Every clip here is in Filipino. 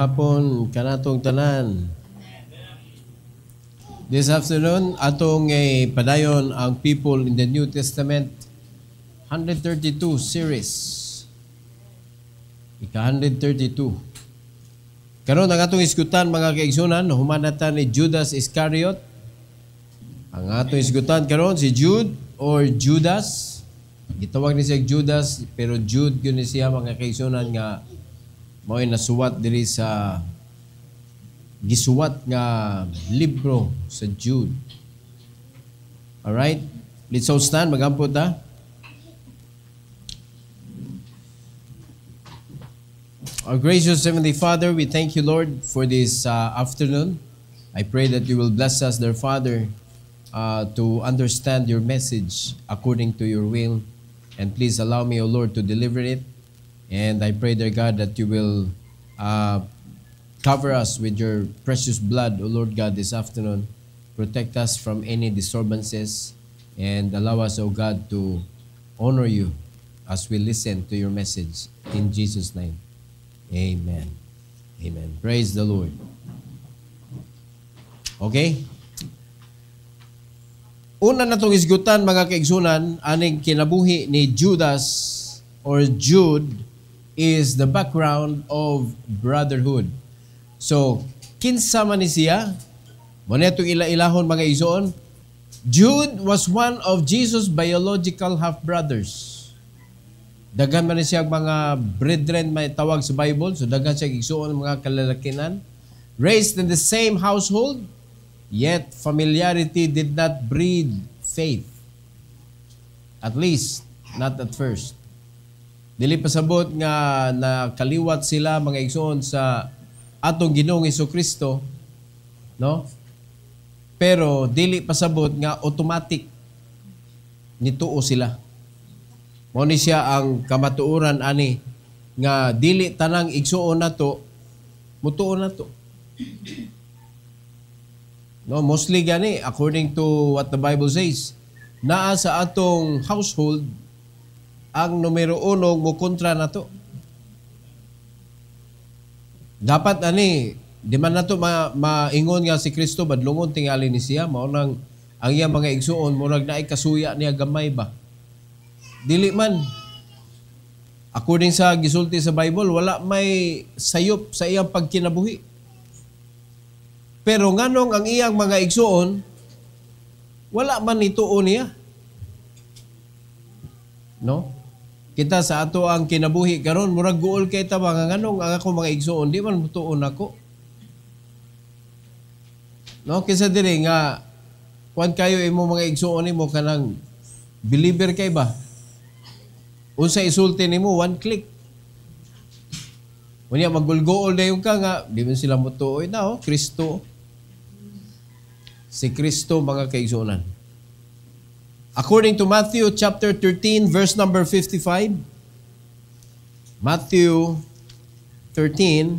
hapon kanatong tanan. This afternoon, atong padayon ang People in the New Testament 132 series. Ika-132. Karon ang atong isgutan mga kaigsunan, humanatan ni Judas Iscariot. Ang atong isgutan karon si Jude or Judas. Gitawag ni siya Judas, pero Jude yun ni siya mga kaigsunan nga mao'y nasuwat diri sa gisuwat nga libro sa Jude. Alright? Let's all stand. Magampot ta. Our gracious Heavenly Father, we thank you, Lord, for this afternoon. I pray that you will bless us, dear Father, to understand your message according to your will. And please allow me, O Lord, to deliver it. And I pray, dear God, that you will cover us with your precious blood, O Lord God, this afternoon. Protect us from any disturbances and allow us, O God, to honor you as we listen to your message. In Jesus' name, amen. Amen. Praise the Lord. Okay? Una na itong isgutan, mga kaigsunan, aning kinabuhi ni Judas or Jude is the background of brotherhood. So, kinsa man ni siya? Muna itong ila-ilahon mga igsoon. Jude was one of Jesus' biological half-brothers. Daghan man ni siya mga brethren may tawag sa Bible. So, daghan siya igsoon mga kalalakinan. Raised in the same household, yet familiarity did not breed faith. At least, not at first. Dili pasabot nga nakaliwat sila mga igsoon sa atong Ginoong Jesucristo, no? Pero dili pasabot nga automatic nituo sila. Mao ni siya ang kamatuoran ani nga dili tanang igsuon nato mutuo nato. No, mostly gani according to what the Bible says, naa sa atong household ang numero 1 mo kontra nato. Dapat ani, di man nato maingon nga si Kristo badlungon tingali ni siya, mao nang ang iyang mga igsuon murag naay kasuya niya gamay ba. Dili man. According sa gisulti sa Bible, wala may sayop sa iyang pagkinabuhi. Pero nganong ang iyang mga igsuon wala man nituo niya. No? Kita sa ato ang kinabuhi karon murag guol kay ta mga nganong ang ako mga igsuon di man mutuon ako. No, kisa diri nga kuan kayo imo mga igsuon nimo kanang believer kay ba? Unsa isulti nimo one click. Unya magulgool dayon ka nga di man sila mutuoy na Kristo. Si Kristo mga kaigsuonan. According to Matthew chapter 13 verse number 55, Matthew 13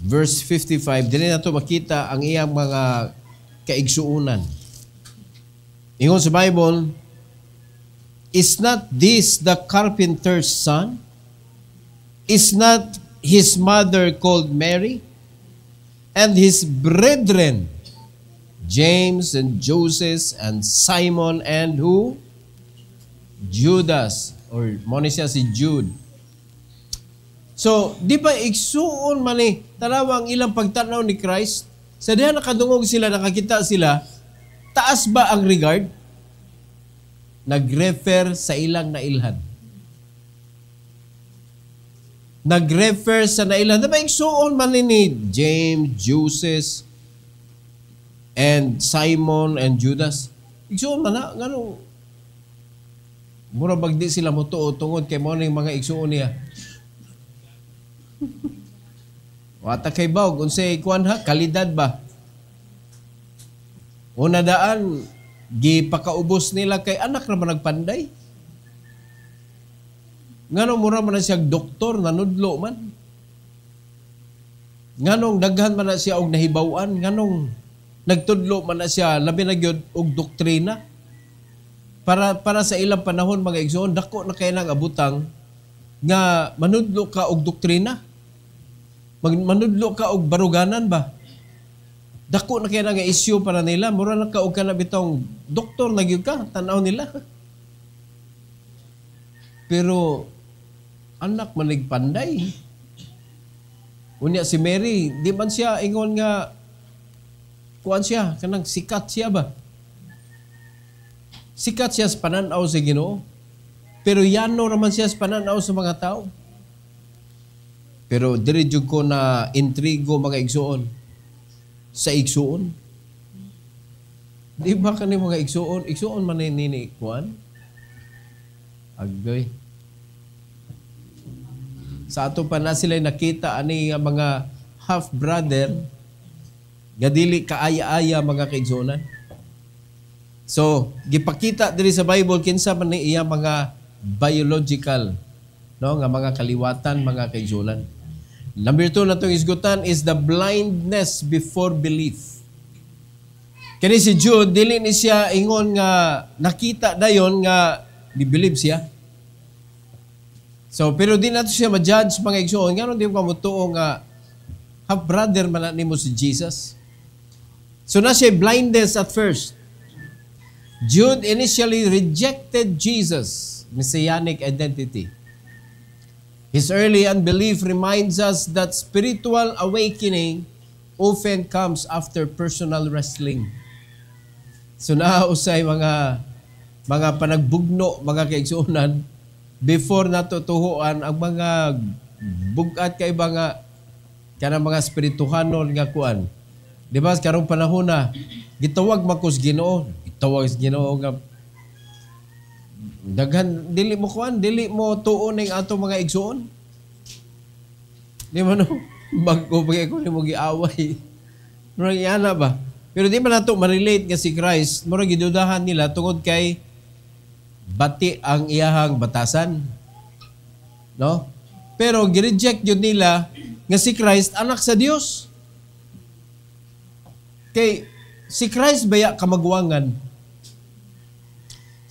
verse 55, dili nato makita ang iyang mga kaigsuonan. Ingon sa Bible, is not this the carpenter's son? Is not his mother called Mary? And his brethren, James and Joseph and Simon and who? Judas, or mo ni siya si Jude. So, di ba igsuon man ni tanawa ang ilang pagtanaw ni Christ? Sa diha nakadungog sila, nakakita sila, taas ba ang regard? Nag-refer sa ilang nailhan. Nag-refer sa nailhan. Di ba igsuon man ni James, Joseph, and Simon and Judas? Igsuon man na, ngano? Mura bagdi sila mo tuo tungod kay mo ning mga igsuon niya. Wata kay bawg, unsay kuan ha, kalidad ba? Una daan, gipakaubos nila kay anak naman nagpanday. Nganong mura man na siya doktor, nanudlo man. Nganong daghan man na siya og nahibaw-an, nganong nagtudlo man na siya labi na gyud og doktrina. Para sa ilang panahon mga igsoon, dako na kay nang abutang nga manudlo ka og doktrina. manudlo ka og baruganan ba? Dako na kaya nga issue para nila. Mura na ka og kana bitong doktor na gyud ka, tanaw nila. Pero anak manigpanday. Unya si Mary, di man siya ingon nga kuan siya, kanang sikat siya ba? Sikat siya sa pananaw sa Ginoo. Pero yano naman siya sa pananaw sa mga tao. Pero diri jud ko na intrigo mga igsuon. Sa igsuon. Di ba kani mga igsuon? Igsuon man nini kuan? Agay. Sa ato pa na sila nakita ani nga mga half-brother nga dili kaaya-aya mga kaigsuonan. So, gipakita diri sa Bible kinsa man ni iya mga biological nga mga kaliwatan mga kaigsuonan. Number 2 na itong isgutan is the blindness before belief. Kani si Jude, dili ni siya ingon nga nakita dayon nga ni-believe siya. So, pero di nato siya ma-judge mga igsoon. Nga di mo kamutuo nga half-brother man nimo si Jesus. So, na siya blindness at first. Jude initially rejected Jesus' messianic identity. His early unbelief reminds us that spiritual awakening often comes after personal wrestling. So nausay mga panagbugno, mga kaigsuonan, before natutuhuan ang mga bugat kay mga kanang mga spirituhanon nga kuan. Di ba karong panahon na gitawag makos Ginoo, gitawag sa Ginoo nga daghan dili mo kuan, dili mo tuon ning ato mga igsuon. Di man no mag-ubay ko nimo giaway. Murag yana ba? Pero di man nato ma-relate nga si Christ, murag gidudahan nila tungod kay bati ang iyahang batasan. No? Pero gi-reject yun nila nga si Christ anak sa Dios. Kay si Christ baya kamagwangan.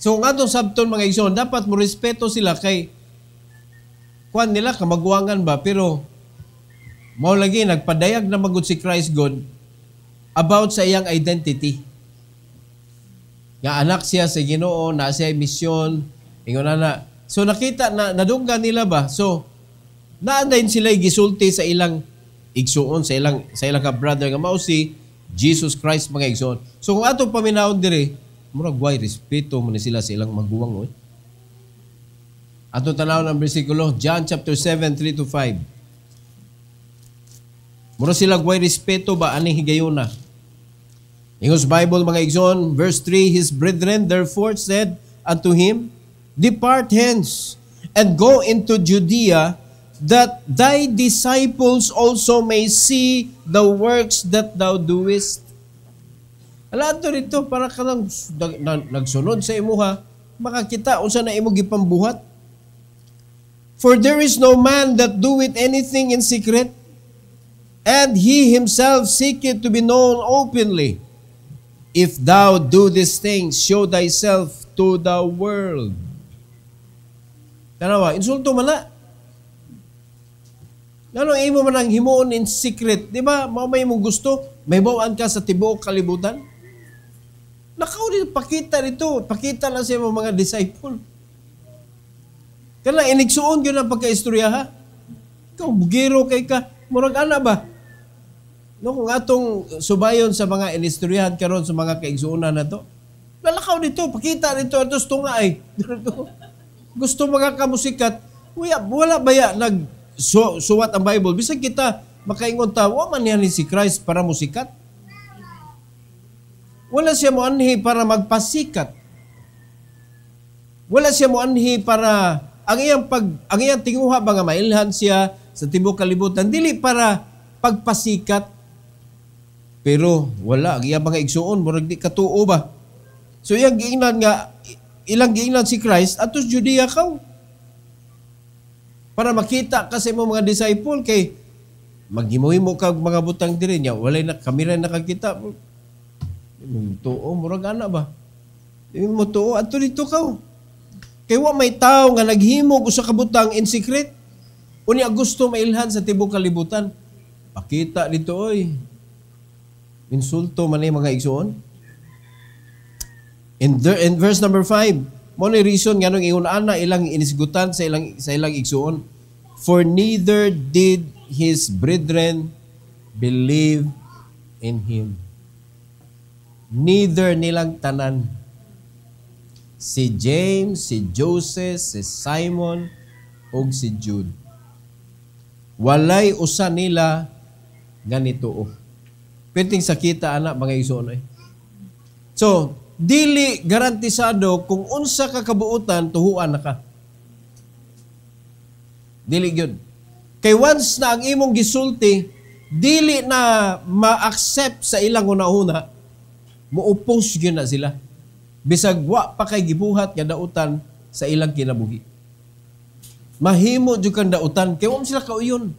So nga itong sabton mga igsoon, dapat mo respeto sila kay kuan nila kamagwangan ba, pero mao lagi nagpadayag na magud si Christ God about sa iyang identity. Nga anak siya sa Ginoo, na siya misyon, ingon na. So nakita na nadunggan nila ba? So naandayon sila gisulti sa ilang igsuon, sa ilang ka brother nga mao si Jesus Christ mga igsoon. So kung atong paminawon dire, murag way respeto man sila sa ilang maguwang. Atong tanaw ng bersikulo, John chapter 7, 3-5. Mura sila way respeto ba ani higayuna. Ingos Bible mga igsoon, verse 3, his brethren therefore said unto him, depart hence and go into Judea, that thy disciples also may see the works that thou doest. Alato rito para ka lang nagsunod sa imuha, makakita unsa na imo gipambuhat. For there is no man that doeth anything in secret, and he himself seeketh to be known openly. If thou do these things, show thyself to the world. Tanawa, insulto man na. Ano imo man ang himuon in secret, di ba? May mong gusto, may bawaan ka sa tibuok kalibutan. Nakaw dito, pakita lang sa mga disciple. Kaya inigsuon yun ang pagka-istorya ha. Ikaw, bugiro kay ka, murag ana ba? No, kung atong subayon sa mga inistoryahan karon sa mga kaigsuonan na to, lalakaw dito, pakita dito, atos tunga ay. Gusto mga kamusikat, wala ba ya suwat ang Bible? Bisag kita makaingon ta, wa man yan si Christ para musikat. Wala siya mo anhi para magpasikat. Wala siya mo anhi para ang iyang tinguha ba nga mailhan siya sa tibuok kalibutan, dili para pagpasikat. Pero wala ang iyang mga igsuon murag di katuo ba. So ilang giingnan si Christ atos Judea kaw. Para makita kasi mo mga disciple kay maghimuhimo kag mga butang diri niya, walay na kamera nakakita. Tuo, murag ana ba? Hindi mo tuo, ato dito ka. Kaya wa may tao nga naghimog usa ka butang in secret. Unya gusto mailhan sa tibuok kalibutan. Pakita dito, oy. Insulto man yung mga igsoon. In verse number 5, mo ni reason nga nung ingon ana ilang inisgutan sa ilang igsoon. For neither did his brethren believe in him. Neither nilang tanan. Si James, si Joseph, si Simon, ug si Jude. Walay usa nila ganito o. Pwedeng sakita anak mga igsoon. So, dili garantisado kung unsa ka kabuutan tuhuan na ka. Dili gyud. Kay once na ang imong gisulti, dili na ma-accept sa ilang una-una, mo-oppose gyud na sila. Bisag wa pa kay gibuhat nga dautan sa ilang kinabuhi. Mahimo jud kang dautan kay wa sila kauyon.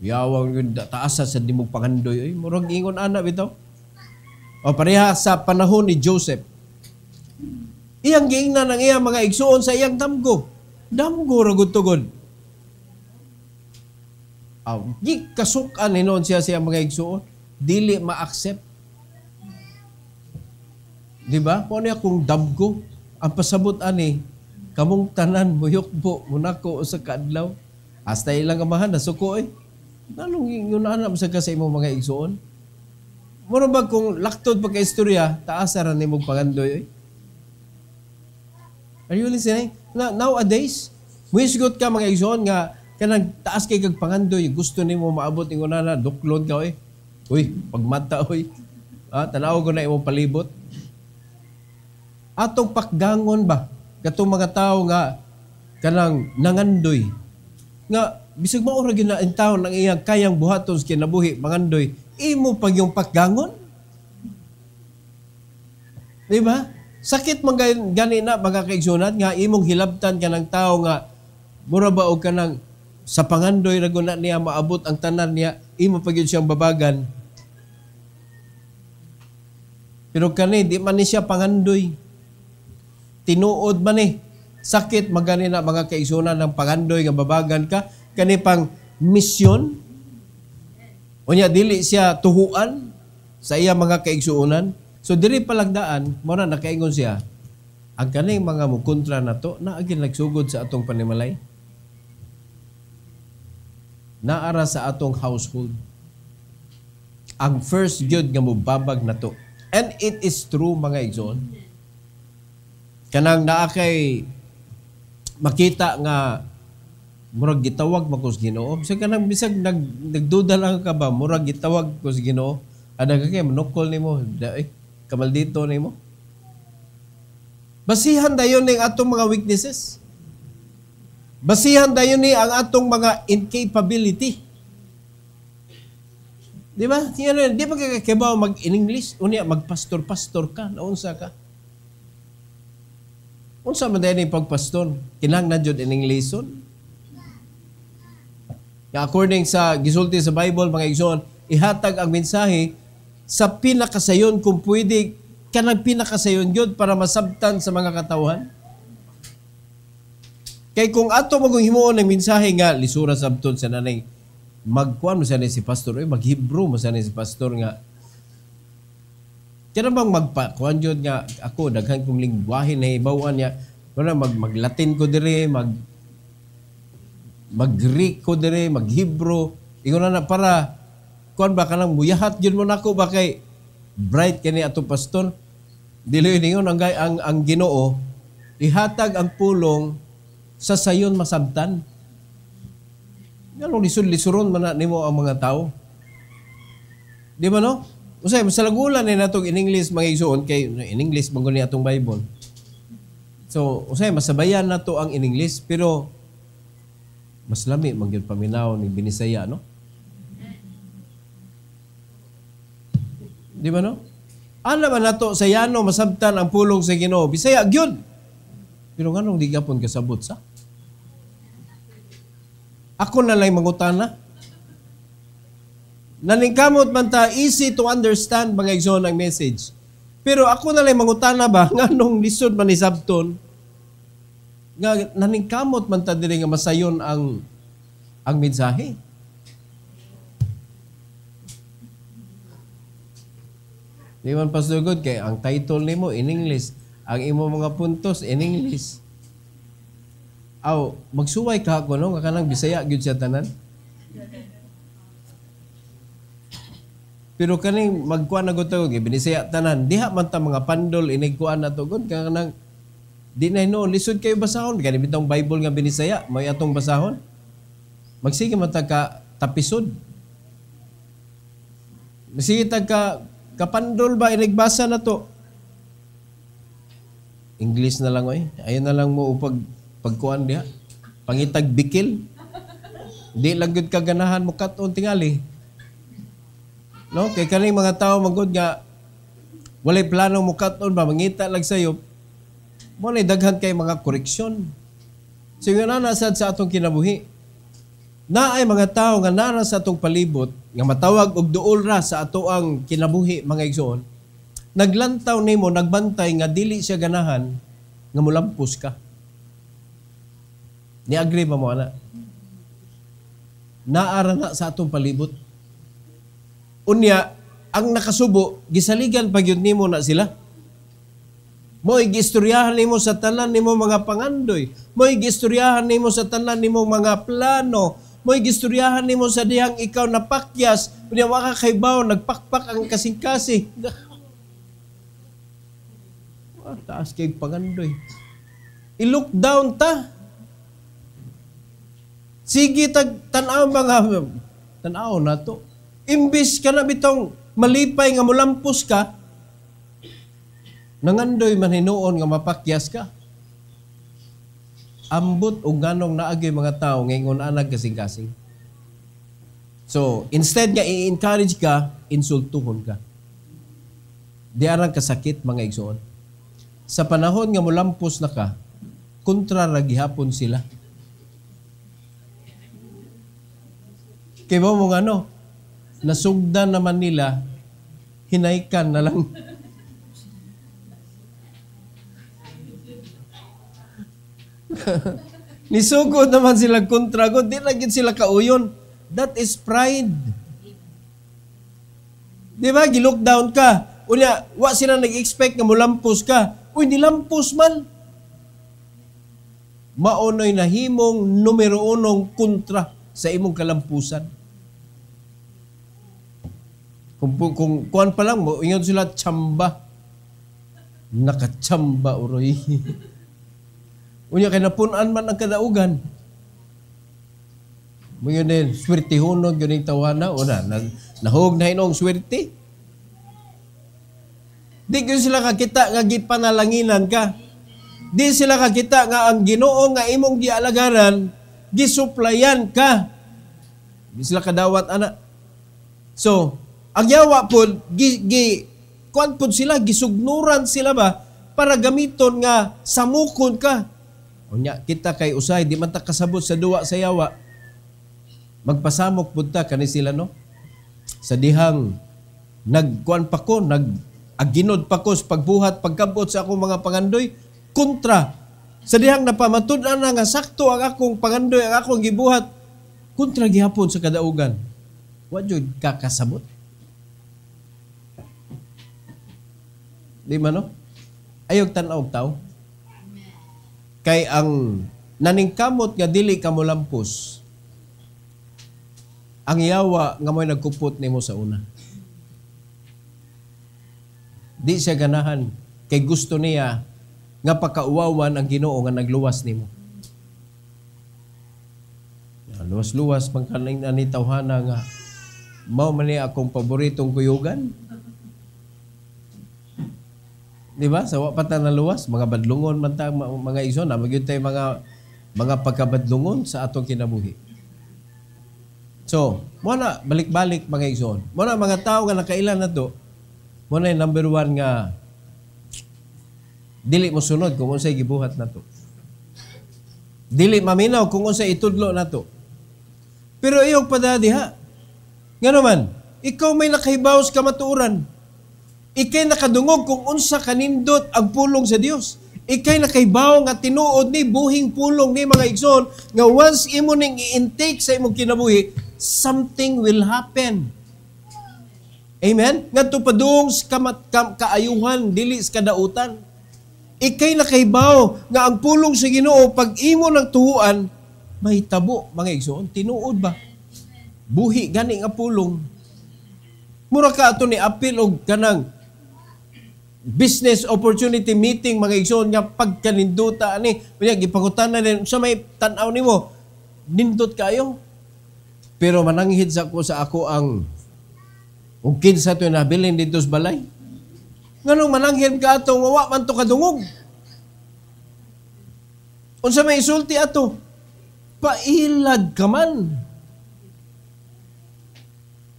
Yawang yun taasa sa dimog pangandoy. Ay, murag ingon ana bitaw. O pareha sa panahon ni Joseph. Iyang giingnan ng iyang mga igsuon sa iyang damgo. Damgo ragud tugod. Di kasukan hinon siya sa iyang mga igsuon. Dili ma-accept. Diba? Kung ano akong damgo, ang pasabot ani, kamong tanan, muyokbo, munako sa kaadlaw. Hasta ilang amahan, nasuko eh. Nalong yun na sa imong mga igsuon. Mura ba kung laktod pagka-istorya, taasa rin ni mong pangandoy eh. Are you listening? Nowadays, muisgot ka mga igsuon nga, kanang taas kay kag pangandoy, gusto ni mo maabot ng unana, duklod ka eh. Uy, pagmata oy. Tanaw ko na imong palibot. Atong pakgangon ba? Katong mga tao nga kanang nangandoy. Nga bisag mao ra gyud na ang tao nang iyang kayang buhaton sa kinabuhi mangandoy, imo pag yung pakgangon. Di ba? Sakit man gani na mga kaigsunan nga imong hilabtan kanang tao nga mura ba og kanang sa pangandoy ra gyud na niya maabot ang tanan niya, imo pag yun siyang babagan. Pero kani di man ni siya pangandoy. Tinuod man eh. Sakit magani na mga kaigsunan ng pangandoy nga babagan ka kani pang misyon. Unya dili siya tuhuan sa iya mga kaigsuonan. So diri palagdaan mo na nakaingon siya ang kaning mga mukontra nato na agin nagsugod sa atong panimalay. Naara sa atong household. Ang first gyud nga mubabag nato. And it is true mga igsoon. Kanang naa kay makita nga murag gitawag mo ko sa Ginoo. So kanang bisag nagduda lang ka ba murag gitawag ko sa Ginoo. Ada ka kay manukol nimo, kamaldito nimo. Basihan dayon ning atong mga weaknesses. Basihan dayon ni ang atong mga incapability. Di ba? Di ba kakakibaw mag-in-English? Unya magpastor-pastor ka, naunsa ka. Unsa man dayon ning pagpastor? Kinahanglan jud in Englisson. According sa gisulti sa Bible mga igsoon, ihatag ang mensahe sa pinakasayon kung pwede kanang pinakasayon gyud para masabtan sa mga katawhan. Kay kung ato magong himuon ng mensahe nga lisura sabton sa nanay magkuan mo sa si pastor, mag-Hebrew mo sa si pastor nga kaya bang magpakuan yun nga ako, daghan kong lingwahe na ibawan niya, mag-Latin ko dire, mag-Greek ko dire, mag-Hebrew, ingon na para, kuan ba ka lang, muyahat yun mo na ako, ba kay bright kani atong pastor, dili yun ang Ginoo, ihatag ang pulong sa sayon masabtan. Ganong lisod-lisuron man na nimo ang mga tao. Di ba no? Usay, masalagulan na natong in English mga igsoon kay in English manggon ni atong Bible. So, usay masabayan nato ang in English pero mas lami magyud paminaw ni Binisaya, no? Di ba no? Ana man nato sa yano masabtan ang pulong sa Ginoo, Bisaya gyud. Pero nganong di gapon kasabot sa? Ako na lang mangutana. Naningkamot man ta, easy to understand mga igsoon ang message. Pero ako na lang mangutana ba, nga nung lisod man ni Sabton, nga naningkamot man ta diri nga masayon ang mensahe. Di man Pastor God, kay ang title nimo in English, ang imo mga puntos in English. Aw, magsuway ka ako, no? Nga kanang Bisaya, gyud siya tanan. Pero kaning magkuan na gutog, binisaya tanan, diha man ta mga pandol, inigkuan na to, God, kanang, di na no, lisod kayo basahon, kaya bitong Bible nga binisaya, may atong basahon. Magsige man ta ka tapisod. Magsige ta ka kapandol ba, inigbasa na to. English na lang, oy. Ayun na lang mo upag pagkuan diha. Pangitag bikil. Di lang gud kaganahan mo katon tingali. No, kay kaning mga tao magud nga walay plano mo katon ba mangita lang sayo. Mo na daghan kay mga koreksyon. So yun na nasad sa atong kinabuhi. Na ay mga tao nga nara sa atong palibot nga matawag og duol ra sa ato ang kinabuhi mga igsoon. Naglantaw nimo, nagbantay nga dili siya ganahan nga mulampos ka. Ni agree ba mo ana? Naara na sa atong palibot. Unya, ang nakasubo, gisaligan pa gyud nimo na sila. Mo'y gistoryahan nimo sa tanan nimo mga pangandoy. Mo'y gistoryahan nimo sa tanan nimo mga plano. Mo'y gistoryahan nimo sa dihang ikaw napakyas. Unya wa ka kaybaw, nagpakpak ang kasing-kasing. Taas kay pangandoy. I-look down ta. Sige, tanaw mga, tanaw na to. Imbis ka na bitong malipay nga mulampos ka, nangandoy man hinuon nga mapakyas ka. Ambot o ganong naagay mga tao ngayon anag kasing-kasing. So, instead nga i-encourage ka, insultuhon ka. Di arang kasakit mga igsoon. Sa panahon nga mulampos na ka, kontra ra gihapon sila. Kaya mo ano, nasugdan naman nila, hinaykan na lang. Nisugod naman sila kontra ko, di lagi sila kauyon. That is pride. Di ba? Gilook down ka. Unya, wa sila nag-expect nga mulampos ka. Uy, nilampos man. Maonoy nahimong numero 1 kontra sa imong kalampusan. Kung kuan pa lang mo, ingon sila tsamba. Nakatsamba, uroy. Unya, kay napunan man ang kadaugan. Mo yun din, swerte hunod, yun yung tawana. O nahog na hinong swerte. Di ko sila kakita nga gipanalanginan ka. Di sila kakita nga ang Ginoo nga imong gialagaran, gisuplayan ka. Di sila kadawat, ana. So, ang yawa po, kuan po sila, gisugnuran sila ba, para gamiton nga samukon ka. Unya, kita kay usay, di man ta kasabot sa duwa sa yawa. Magpasamok po ta, kani sila, no? Sa dihang, nagkuan pa ko, aginod pa ko sa pagbuhat, pagkabot sa akong mga pangandoy, kontra. Sa dihang napamatud-an na nga sakto ang akong pangandoy, ang akong gibuhat, kontra gihapon sa kadaugan. Wa jud kakasabot. Di man, no? Ayog tanaw tao. Kay ang naningkamot nga dili ka mo lampos, ang yawa nga mo'y nagkupot nimo sa una. Di siya ganahan. Kay gusto niya nga pakauwawan ang Ginoo nga nagluwas nimo. Luwas-luwas pang kaning ani tawhana nga mao man ni akong paboritong kuyugan. Di ba? Sa wa pa ta naluwas, mga badlungon man ta mga igsoon, na magyud tay mga pagkabadlungon sa atong kinabuhi. So, mo na balik-balik mga igsoon. Mo na mga tao nga nakailan na to, mo na number 1 nga dili mo sunod kung unsay gibuhat nato. Dili maminaw kung unsay itudlo nato. Pero iyong padadiha. Nga naman, ikaw may nakahibaw sa kamatuoran. Ikay nakadungog kung unsa kanindot ang pulong sa Dios. Ikay nakahibaw nga tinuod ni buhing pulong ni mga igsoon nga once imo ning i-intake sa imong kinabuhi, something will happen. Amen? Ngadto padung sa kaayuhan dili sa kadautan. Ikay nakahibaw nga ang pulong sa Ginoo pag imo ng tuhuan mahitabo mga igsoon. Tinuod ba? Buhi gani nga pulong. Mura ka ato ni apil og kanang business opportunity meeting mga igsoon nga pagkaninduta ani unya gipangutana din sa may tan-aw nimo nindot kayo. Pero mananghid sa ako ang ug kinsa to nabilin dito sa balay. Nganong mananghid ka ato wa man to kadungog. Unsa may isulti ato? Pailad ka man.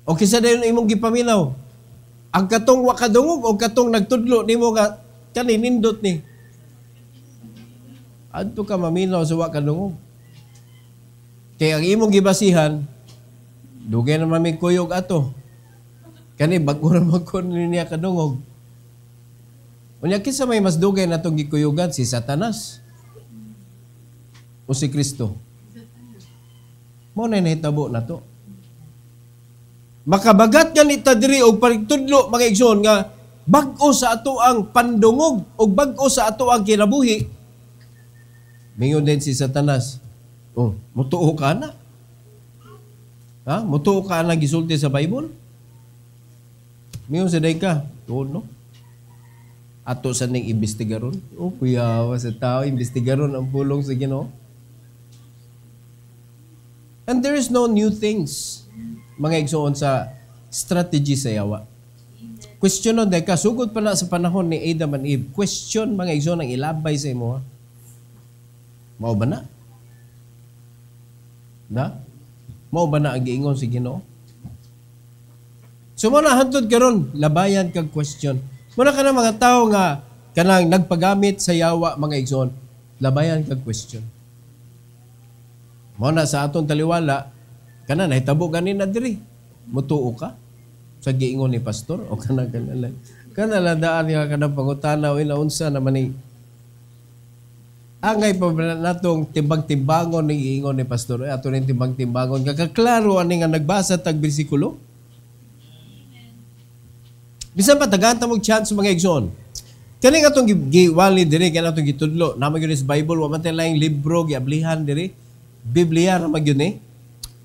O kisa dayon imong gipaminaw. Ang katong wa kadungog o katong nagtudlo nimo nga kani nindot ni. Adto ka maminaw sa wa kadungog. Kaya ang imong gibasihan dugay na may kuyog ato. Kani bago ra magkon niya kadungog. Unya kinsa may mas dugay na tong gikuyugan, si Satanas o si Kristo? Mao na nahitabo na to. Makabagat nga ni diri og pagtudlo mga igsoon nga bag-o sa ato ang pandungog o bag-o sa ato ang kinabuhi. Mingon din si Satanas, oh, mutuo ka na. Ha? Mutuo ka na gisulti sa Bible? Mingon sa day ka, tuon no? Ato sa ning imbestigaron. Oh, kuyawa sa tao, imbestigaron ang pulong sa Ginoo. And there is no new things, mga igsoon sa strategy sa yawa. Question on ka, sugod pa na sa panahon ni Adam and Eve. Question, mga igsoon, ang ilabay sa imo. Mao ba na? Na? Mao ba na ang giingon si Ginoo? So, muna hantod karon labayan kag question. Muna ka na mga tao nga kanang nagpagamit sa yawa mga igsoon, labayan kag question. Muna sa atong taliwala, kana nahitabo ganin na diri. Mutuo ka sa giingon ni pastor o kana daan nga kanang pangutana o inaunsa naman ni angay pa natong timbang-timbangon ni giingon ni pastor. Ato ning timbang-timbangon kaklaro ani nga nagbasa tag bersikulo. Bisan pa tagaan ta mo chance mga igsoon. Kani nga tong giwali diri kana tong gitudlo, na magyud sa Bible wa man tay laing libro giablihan diri. Biblia ra magyud ni.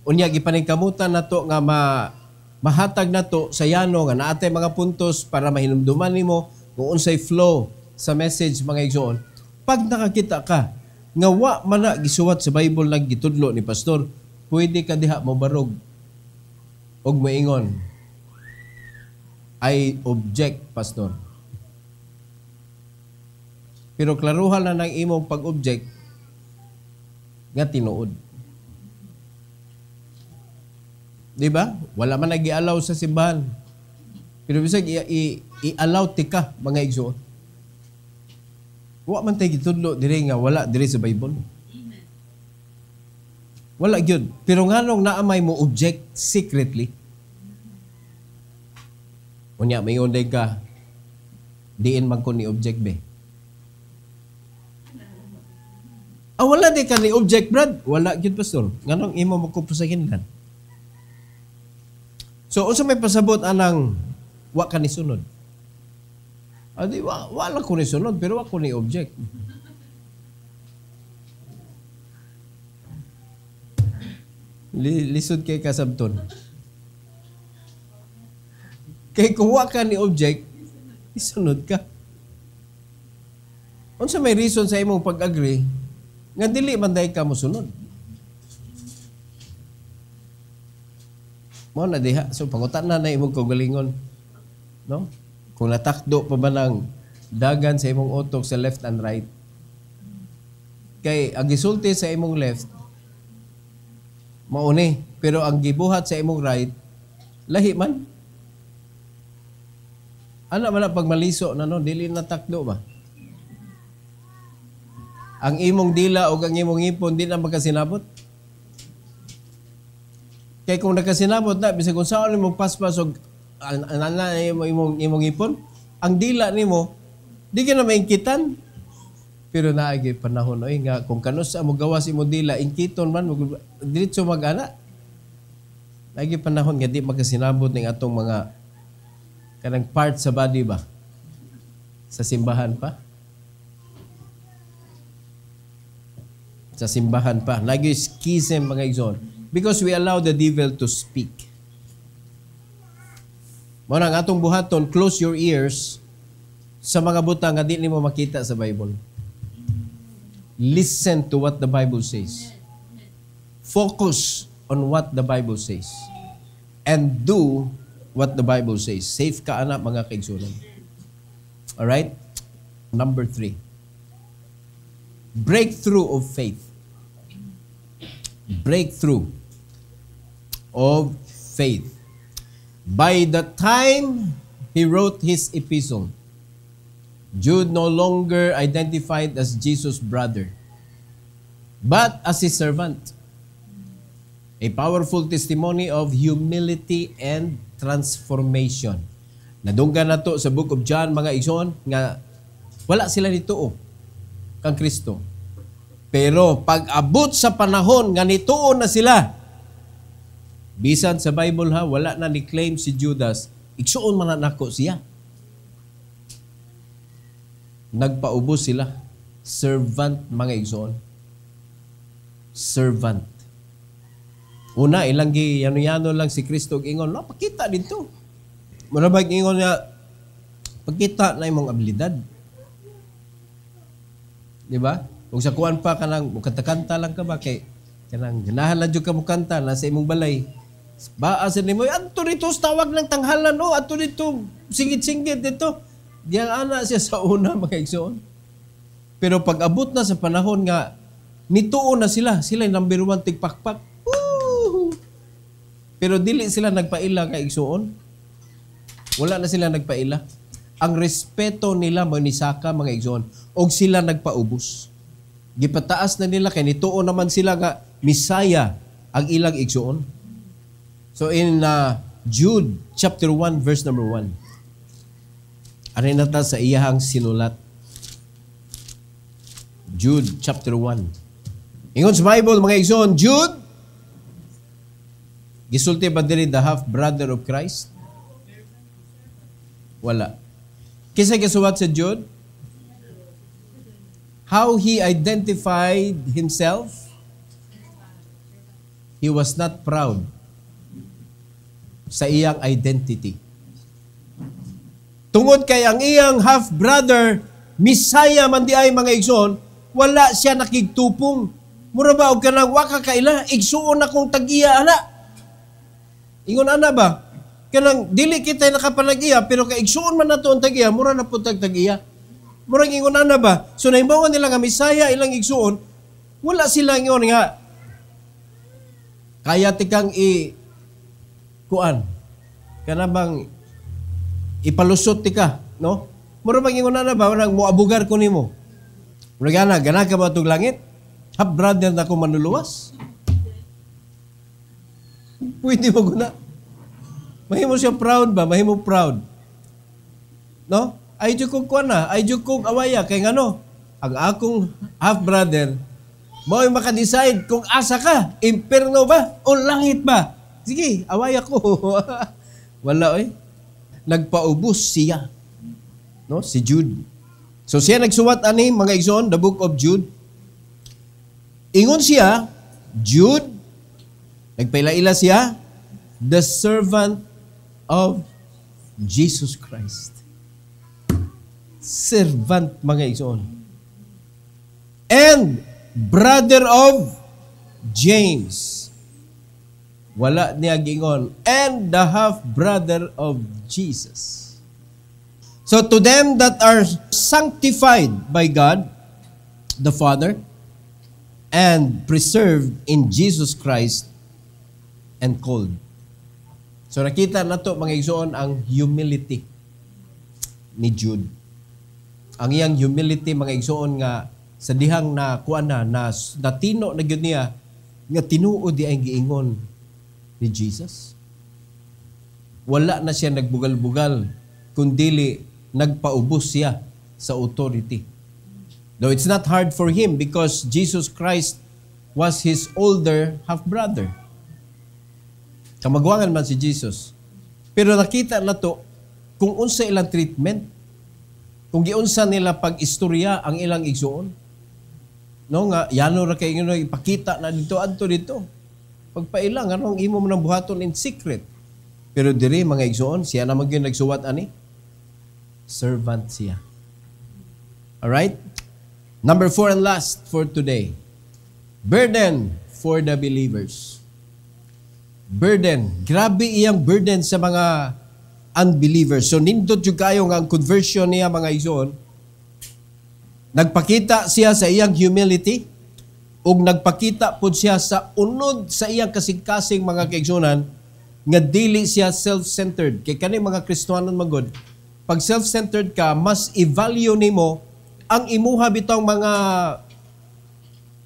Unya gipaningkamutan nato nga mahatag nato sa yano nga naatay mga puntos para mahinumduman nimo kung unsay flow sa message mga igsoon. Pag nakakita ka nga wa man na gisuwat sa Bible nang gitudlo ni pastor, pwede ka diha mo barog og maingon, I object, pastor. Pero klaruhan na ng imong pag-object nga tinuod. Di ba? Wala man nag-i-allow sa simbahan. Pero bisag i-allow tika mga igsoon. Wa man tay gitudlo diri nga wala diri sa Bible. Wala gyud. Pero nganong naamay mo object secretly? Unya may unday ka diin man ko ni object be. Wala di ka ni object, Brad. Wala gyud pastor. Nganong imo magkupo sa kinlan? So unsa may pasabot anang wa ka ni sunod? Adi wala ko ni sunod pero wa ko ni object. Lisod kay kasabton. Kay kung wa ka ni object, isunod ka. Unsa may reason sa imong pag-agree nga dili man day ka mosunod? Mo na diha. So pangutana na imong kaugalingon. No? Kung natakdo pa ba ng dagan sa imong utok sa left and right. Kay ang gisulti sa imong left mauni, pero ang gibuhat sa imong right lahi man. Ana man pag maliso na no, dili na takdo ba? Ang imong dila o ang imong ipon di na magkasinabot. Kay kung nakasinabot na, bisag kung saan imong paspas o imong ipon, ang dila nimo di ka na maingkitan. Pero naagi panahon oy nga kung kanus mo gawas imong dila, ingkiton man diretso mag-ana. Naagi panahon nga di magkasinabot ning atong mga Kanang part sa body ba? Sa simbahan pa? Sa simbahan pa. Lagi schism, mga igsoon. Because we allow the devil to speak. Muna ang atong buhaton, close your ears sa mga butang nga di nimo makita sa Bible. Listen to what the Bible says. Focus on what the Bible says. And do what the Bible says. Safe ka, anak, mga kaigsunan. Alright? Number 3. Breakthrough of faith. Breakthrough of faith. By the time he wrote his epistle, Jude no longer identified as Jesus' brother, but as his servant. A powerful testimony of humility and transformation. Nadunggan na to sa Book of John, mga igsoon, nga wala sila nituo kang Kristo. Pero pag abot sa panahon nga nituo na sila, bisan sa Bible ha, wala na ni-claim si Judas, igsuon man na nako siya. Nagpaubos sila. Servant, mga igsoon. Servant. Una, ilang yano lang si Kristo ingon, no, pakita dito. Marabag ingon niya, pagkita na imong abilidad. Di ba? Kung sa kuan pa kanang kanta lang ka ba kay kanang ganahan lang jud ka mo kanta na sa imong balay. Baasan nimo, adto dito tawag ng tanghalan, no, adto dito singit-singit dito. Diyan ana siya sa una, mga igsoon. Pero pag abot na sa panahon nga nituo na sila yung number 1 tigpakpak. Pero dili sila nagpaila kay igsoon. Wala na sila nagpaila. Ang respeto nila mo ni Saka, mga igsoon, og sila nagpaubos. Gipataas na nila kay nituo naman sila nga Misaya ang ilang igsoon. So in Jude chapter 1 verse number 1. Aray na ta sa iyahang sinulat. Jude chapter 1. Ingon sa Bible, mga igsoon, Jude, gisulti ba diri the half-brother of Christ? Wala. Kisa gisuwat sa Jude? How he identified himself? He was not proud sa iyang identity. Tungod kay ang iyang half-brother, Misaya man di ay, mga igsoon, wala siya nakigtupong. Mura ba og kanang wa ka kaila, igsuon akong tag-iya ana. Ingon ana ba? Kanang dili kita nakapanag-iya pero kay igsuon man nato ang tag-iya, mura na pud tag-iya. Mura ingon ana ba? So nahibawan nila nga Misaya ilang igsuon, wala sila ingon nga kaya tikang kuan. Kana bang ipalusot tika, no? Mura bang ingon ana ba nang moabugar ko nimo? Mura gana ka ba tug langit? Half brother na ko manluluwas. Pwede mo guna. Mahimo siya proud ba? Mahimo proud. No? Ay jud kog kuan na, ay jud kog awaya kay ngano? Ang akong half brother mo maka-decide kung asa ka, imperno ba o langit ba? Sige, awaya ko. Wala nagpaubos siya. No, si Jude. So siya nagsuwat ani, mga igsoon, the book of Jude. Ingon siya, Jude, nagpaila-ila siya, the servant of Jesus Christ. Servant, mga igsoon. And brother of James. Wala niya gingon. And the half-brother of Jesus. So to them that are sanctified by God, the Father, and preserved in Jesus Christ, and called. So nakita na to, mga igsoon, ang humility ni Jude. Ang iyang humility, mga igsoon, nga sa dihang na kuan na natino na gyud niya nga tinuod di ay giingon ni Jesus. Wala na siya nagbugal-bugal kundili nagpaubos siya sa authority. Though it's not hard for him because Jesus Christ was his older half-brother. Kamagwangan man si Jesus. Pero nakita na to kung unsa ilang treatment, kung giunsa nila pag-istorya ang ilang igsuon. No nga, yano ra kay ngano ipakita na dito adto dito. Pagpailang anong imo man buhaton in secret. Pero diri mga igsuon, siya na magyud nagsuwat ani. Servant siya. All right? Number 4 and last for today. Burden for the believers. Burden. Grabe iyang burden sa mga unbelievers. So nindot jud kayo nga ang conversion niya mga igsoon. Nagpakita siya sa iyang humility ug nagpakita pud siya sa unod sa iyang kasing-kasing mga kaigsunan nga dili siya self-centered. Kay kani mga Kristiyanon magod, pag self-centered ka, mas i-value nimo ang imuha bitong mga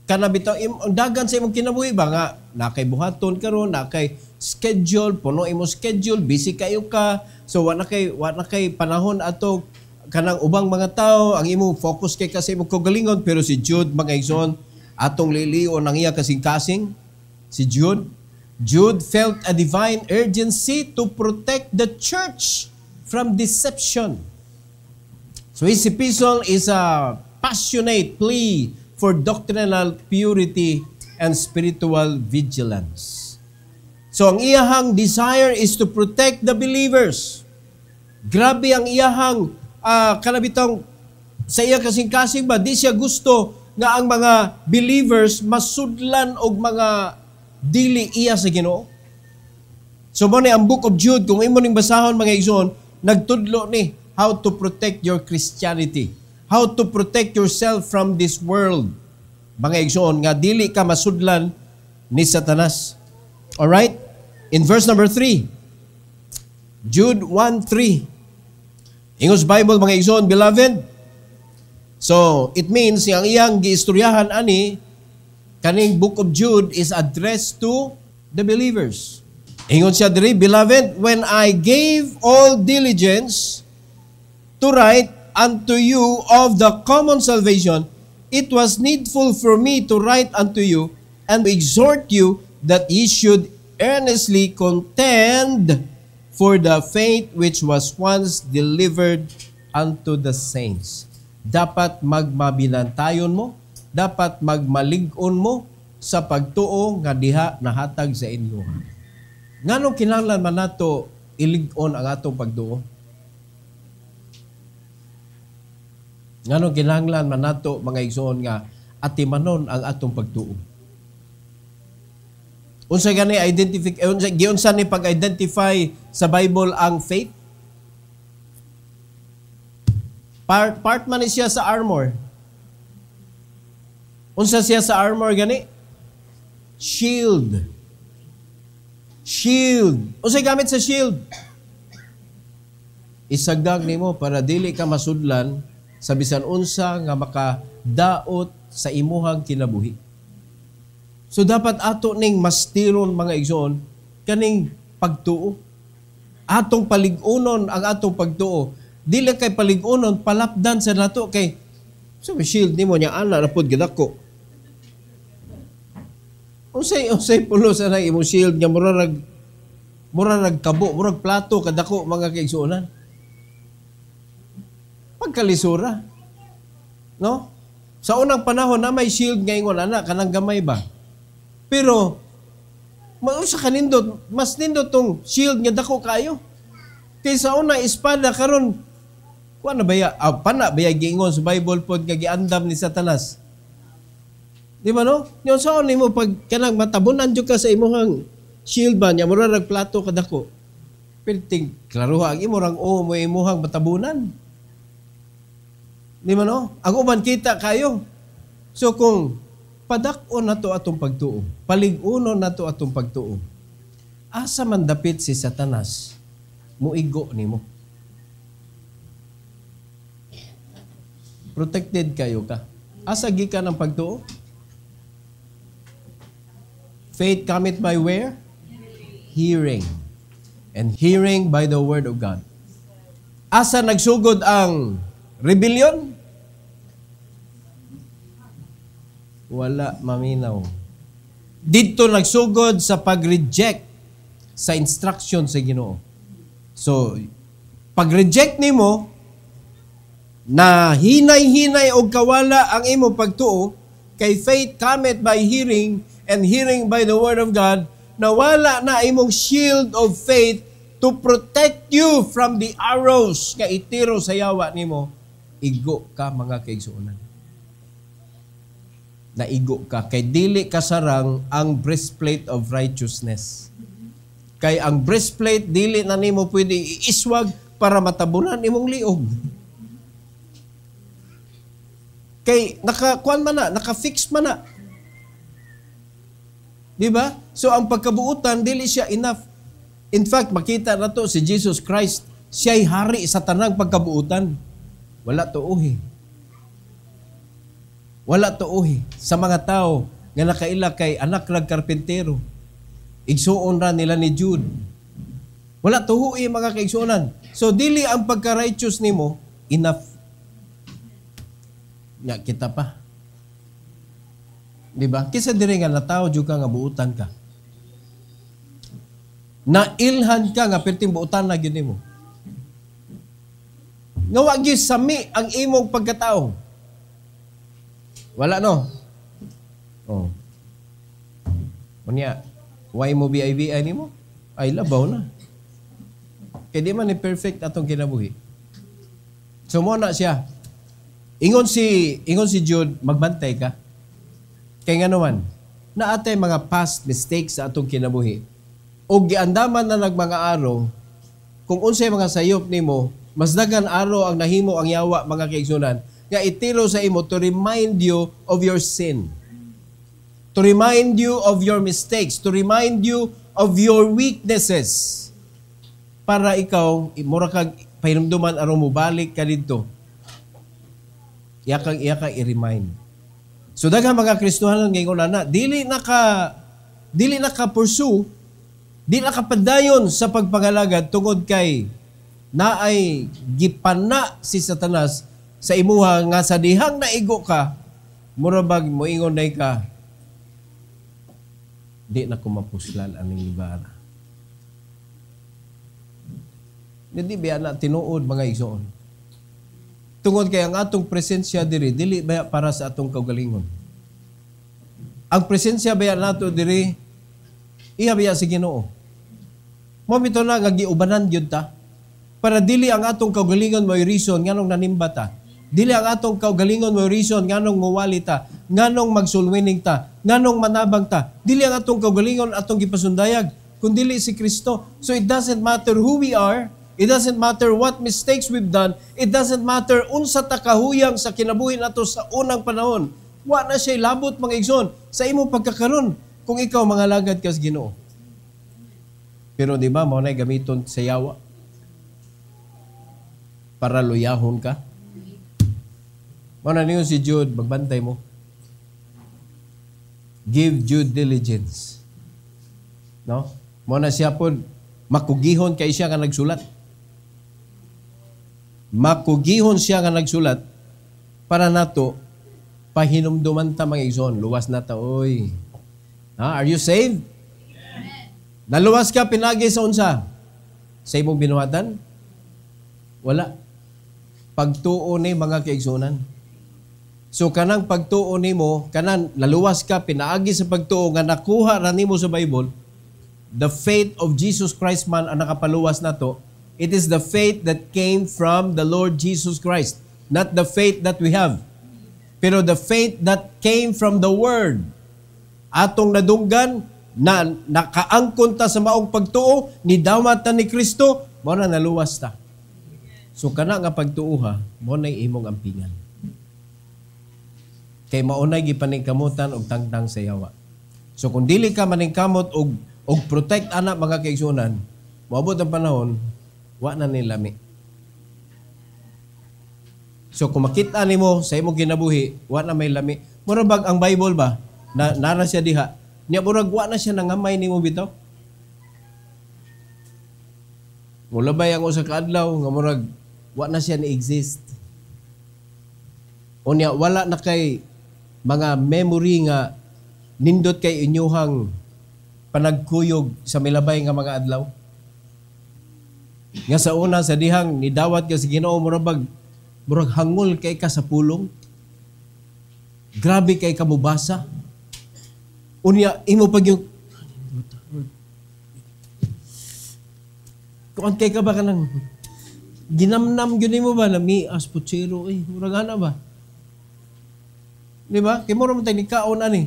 kanabitaw dagan sa imong kinabuhi ba nga nakay buhaton karon, nakay schedule, puno imo schedule, busy kayo ka, so wa na kay panahon ato kanang ubang mga tao, ang imo focus kay kasi imong kagalingon. Pero si Jude mga igsoon, atong lilion ang iya kasing-kasing si Jude felt a divine urgency to protect the church from deception. So his epistle is a passionate plea for doctrinal purity and spiritual vigilance. So ang iyahang desire is to protect the believers. Grabe ang iyahang kanabitang sa iya kasing-kasing ba, di siya gusto nga ang mga believers masudlan og mga dili iya sa Ginoo. So mo ni ang Book of Jude, kung imo ning basahon mga igsoon, nagtudlo ni how to protect your Christianity, how to protect yourself from this world. Mga igsoon nga dili ka masudlan ni Satanas. All right? In verse number 3, Jude 1:3. Ingos Bible mga igsoon, beloved. So, it means yang iyang giistoryahan ani kaning Book of Jude is addressed to the believers. Ingon siya diri, beloved, when I gave all diligence to write unto you of the common salvation, it was needful for me to write unto you and exhort you that ye should earnestly contend for the faith which was once delivered unto the saints. Dapat magmabilantayon mo, dapat magmalig-on mo sa pagtuo nga diha nahatag sa inyo. Nganong kinahanglan man nato ilig-on ang atong pagtuo? Nganong kinahanglan man nato mga igsoon nga atimanon ang atong pagtuo? Unsa gani giunsa ni pag-identify sa Bible ang faith? Part man ni siya sa armor. Unsa siya sa armor gani? Shield. Unsay gamit sa shield? Isagdag nimo para dili ka masudlan sa bisan unsa nga makadaot sa imuhang kinabuhi. So dapat ato ning mastiron mga igsoon kaning pagtuo. Atong palig-unon ang atong pagtuo. Dili kay palig-unon palapdan sa nato kay so shield nimo nya ana ra pud gidako. Unsay pulo sa imong shield nga murag kabo, murag plato kadako mga kaigsuonan. Pagkalisura. No? Sa unang panahon na may shield nga ingon ana kanang gamay ba? Pero sa kanindot, mas nindot tong shield nga dako kayo. Kaysa una espada karon kuan na baya pana baya giingon sa Bible pod nga giandam ni Satanas. Di ba no? Yung saan nimo pag kanang matabunan jud ka sa imong shield ba nya mura rag plato kadako. Perting klaruha ang imo rang mo imong matabunan. Di ba no? Ang uban kita kayo. So kung padak-on nato atong pagtuo, palig-unon nato atong pagtuo, asa man dapit si Satanas, muigo nimo. Protected kayo ka. Asa gikan ang pagtuo? Faith cometh by where? Hearing. And hearing by the word of God. Asa nagsugod ang rebellion? Wala maminaw. Dito nagsugod sa pag-reject sa instruction sa Ginoo. So, pag-reject nimo na hinay-hinay og kawala ang imo pagtuo, kay faith cometh by hearing and hearing by the word of God, nawala na imong shield of faith to protect you from the arrows nga itiro sa yawa nimo, igo ka mga kaigsuonan. Naigo ka kay dili kasarang ang breastplate of righteousness. Kay ang breastplate dili na nimo pwede iiswag para matabunan imong liog. Kay naka-kuan man na, naka-fix man na. Di ba? So ang pagkabuutan dili siya enough. In fact, makita na to si Jesus Christ, siya'y hari sa tanang pagkabuutan. Wala tuuhi. Wala tuuhi sa mga tao nga nakaila kay anak lang karpentero. Igsuon ra nila ni Jude. Wala tuuhi mga kaigsuonan. So dili ang pagka-righteous nimo enough. Nga kita pa. Di ba? Kisa diri nga natawo jud ka nga buutan ka. Nailhan ka nga perting buutan na gyud nimo. Nga wa gyud sami ang imong pagkatao. Wala no. Oh. Unya, why mo BIBI nimo? Ay labaw na. Kay di man ni perfect atong kinabuhi. So mo na siya. Ingon si Jude, magbantay ka. Kay nga naman, naatay mga past mistakes sa atong kinabuhi. O giandaman na nagmanga araw, kung unsay mga sayop nimo, mas dagan araw ang nahimo ang yawa mga kaigsunan, nga itiro sa imo to remind you of your sin. To remind you of your mistakes. To remind you of your weaknesses. Para ikaw, mura kag pahinumduman aron mo balik ka dito. Iyakang i-remind. So daghang mga Kristohanon ngayon na dili naka-pursue, di nakapadayon sa pagpangalagad tungod kay naay gipana si Satanas sa imuha nga sa dihang naigo ka, murabag moingon day ka, di na kumapuslan aning libara. Hindi ba na tinuod mga igsoon? Tungod kay ang atong presensya diri, dili ba para sa atong kaugalingon? Ang presensya ba nato diri, ihabaya si Ginoo. Momito na nga giubanan gyud ta para dili ang atong kaugalingon mo'y reason nganong nanimba ta. Dili ang atong kaugalingon mo'y reason nganong muwali ta, nganong magsulwining ta, nganong manabang ta. Dili ang atong kaugalingon atong gipasundayag, kundi si Kristo. So it doesn't matter who we are, it doesn't matter what mistakes we've done, it doesn't matter unsa ta kahuyang sa kinabuhi nato sa unang panahon. Wa na siya labot mga igsoon sa imong pagkakaron kung ikaw mga lagad ka sa Ginoo. Pero di ba, mo na gamiton sa yawa para luyahon ka. Mo na niyo si Jude, magbantay mo. Give due diligence. No? Mo na siya po, makugihon kay siya nga nagsulat. Makugihon siya nga nagsulat para nato pahinumduman ta mga igsoon. Luwas na ta, oy. Ha? Are you saved? Naluwas ka, pinagi sa unsa? Sa imong binuhatan? Wala. Pagtuo ni mga kaigsunan. So kanang pagtuo nimo, kanang naluwas ka, pinaagi sa pagtuo nga nakuha ra nimo sa Bible, the faith of Jesus Christ man ang nakapaluwas nato. It is the faith that came from the Lord Jesus Christ, not the faith that we have. Pero the faith that came from the Word. Atong nadunggan, na nakaangkon ta sa maong pagtuo, ni dawat ta ni Kristo, mo na naluwas ta. So kana nga pagtuo ha, mo na imong ampingan. Kay maunay gipaningkamutan og tangtang sa yawa. So kung dili ka maningkamot og protect anak mga kaigsunan, moabot ang panahon, wa na nilami. So kung makita nimo sa imong kinabuhi, wa na may lami. Mura bag ang Bible ba? Nara siya diha. Niya murag wa na siya nangamay nimo bitaw. Mula ba ang usa ka adlaw nga murag wa na siya ni-exist. Unya wala na kay mga memory nga nindot kay inyuhang panagkuyog sa milabay nga mga adlaw. Nga sa una, sa dihang, nidawat ka sa Ginoo, murag hangol kay ka sa pulong. Grabe kay ka mubasa. Unya, imo pag yung, kuan kay ka ba ka nang, ginamnam yun mo ba, na mias, putsero, murag ana ba? Di ba? Kaya mo naman tayo ni kaon ani.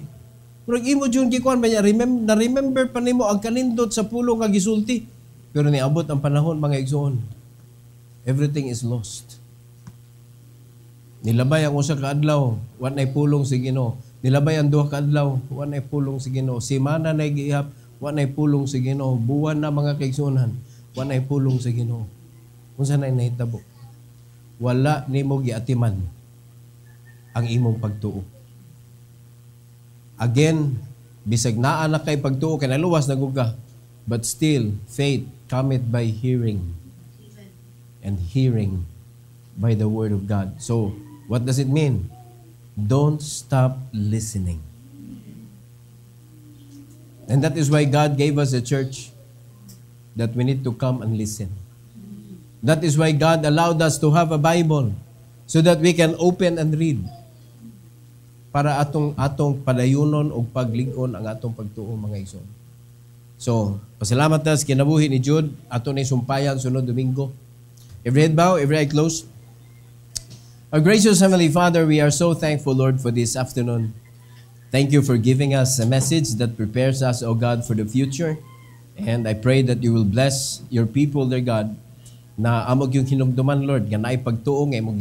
Murag imo dyan kikuan ba niya, na-remember pa nimo ang kanindot sa pulong nga gisulti. Pero niabot ang panahon, mga igsoon, everything is lost. Nilabay ang usa ka adlaw, wa nay pulong sa Ginoo. Nilabay ang duha ka adlaw, wa nay pulong sa Ginoo. Semana nay giihap, wa nay pulong sa Ginoo. Buwan na mga kaigsuonan, wa nay pulong sa Ginoo. Unsa nay nahitabo? Wala nimo giatiman ang imong pagtuo. Again, bisag naa na kay pagtuo kay naluwas na gud ka. But still, faith cometh by hearing, and hearing by the word of God. So, what does it mean? Don't stop listening. And that is why God gave us a church, that we need to come and listen. That is why God allowed us to have a Bible, so that we can open and read, para atong padayunon o paglig-on ang atong pagtuo, mga igsoon. So, pasalamat na sa kinabuhi ni Jude, ato na sumpayan sunod Domingo. Every head bow, every eye closed. Our gracious Heavenly Father, we are so thankful, Lord, for this afternoon. Thank you for giving us a message that prepares us, O God, for the future. And I pray that you will bless your people, dear God, na amog yung hinumduman, Lord, nga naay pagtuo nga imong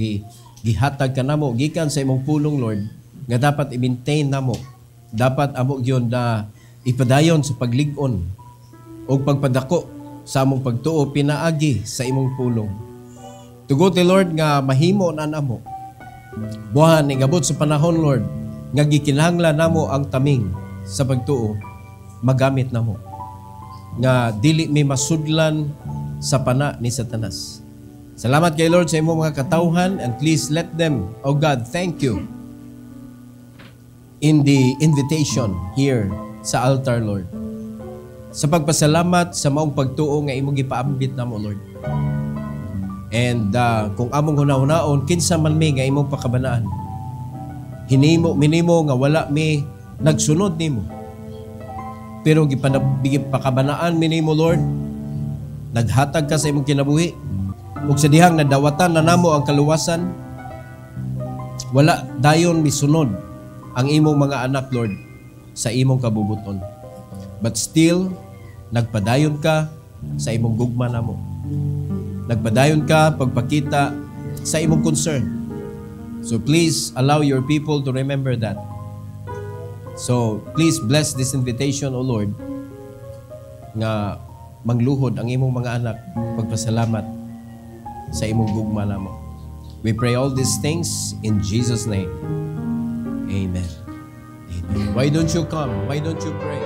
gihatag ka namo, gikan sa imong pulong, Lord, nga dapat i-maintain namo. Dapat amog yun na ipadayon sa paglig-on o pagpadako sa among pagtuo pinaagi sa imong pulong. Tuguti, Lord, nga mahimo na namo. Buhan ingabot sa panahon, Lord, nga gikinahanglan namo ang taming sa pagtuo, magamit namo. Nga dili may masudlan sa pana ni Satanas. Salamat kay Lord sa imong mga katawhan, and please let them, oh God, thank you in the invitation here sa altar, Lord. Sa pagpasalamat sa maong pagtuo nga imong gipaambit namo, Lord. And kung among hunahunaon, kinsa man mi nga imong pakabanaan, minimo nga wala mi nagsunod nimo. Pero gipakabanaan minimo, Lord, naghatag ka sa imong kinabuhi. Ug sa dihang nadawatan na namo ang kaluwasan, wala dayon misunod ang imong mga anak, Lord, sa imong kabubuton. But still, nagpadayon ka sa imong gugma namo. Nagpadayon ka pagpakita sa imong concern. So please allow your people to remember that. So please bless this invitation, O Lord, nga mangluhod ang imong mga anak pagpasalamat sa imong gugma namo. We pray all these things in Jesus' name. Amen. Why don't you come? Why don't you pray?